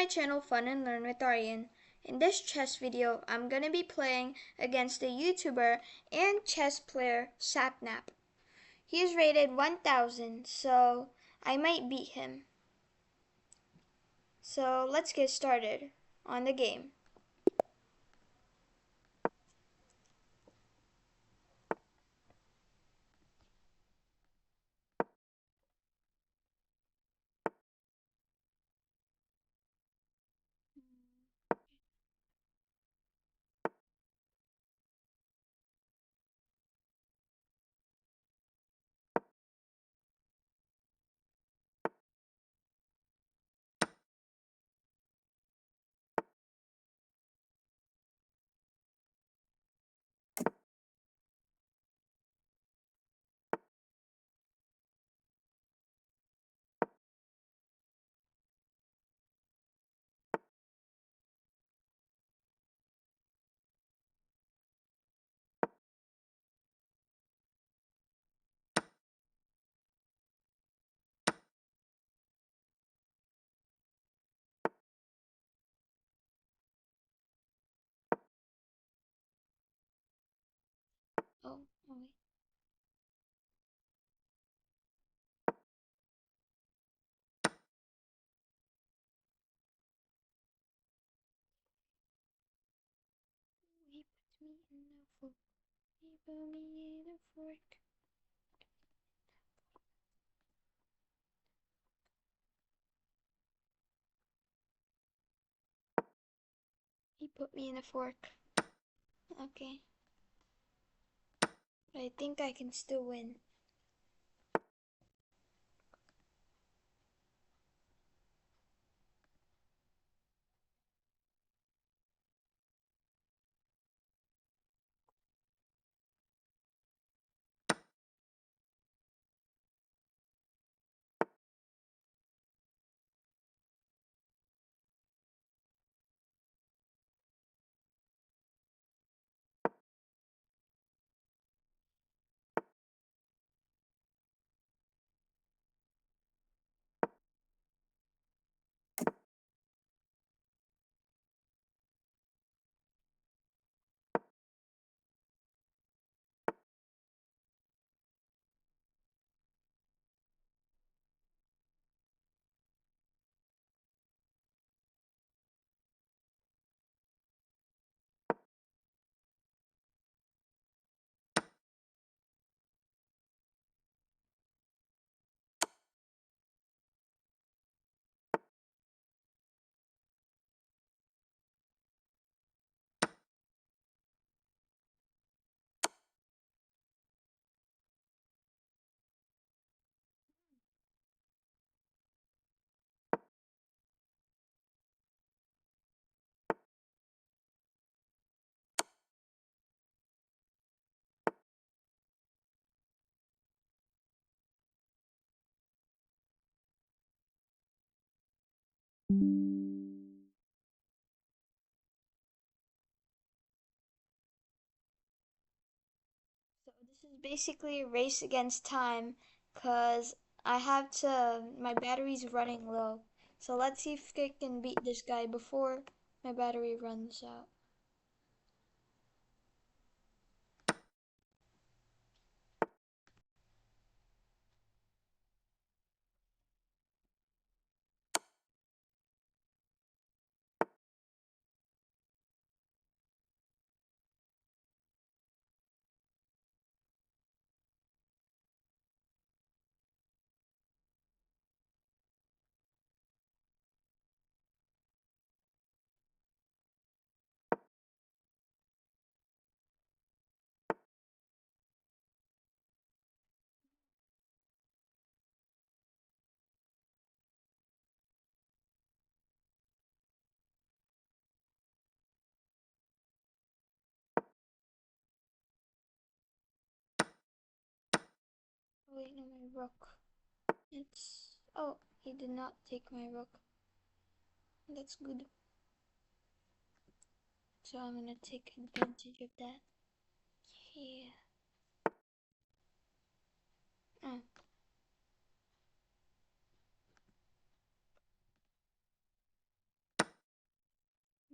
my channel Fun and Learn with Aryan. In this chess video, I'm gonna be playing against the YouTuber and chess player Sapnap. He is rated 1000, so I might beat him. So let's get started on the game. Oh, wait. He put me in a fork. He put me in a fork. He put me in a fork. Okay. But I think I can still win. So this is basically a race against time because my battery's running low. So let's see if I can beat this guy before my battery runs out. Oh wait, no, my rook. Oh, he did not take my rook. That's good. So I'm gonna take advantage of that. Yeah. Oh.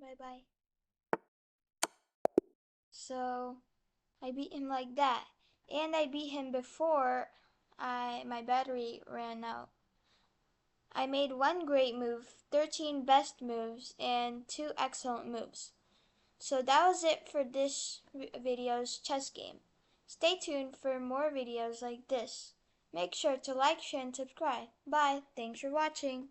Bye-bye. So I beat him like that. And I beat him before my battery ran out. I made one great move, 13 best moves, and 2 excellent moves. So that was it for this video's chess game. Stay tuned for more videos like this. Make sure to like, share, and subscribe. Bye. Thanks for watching.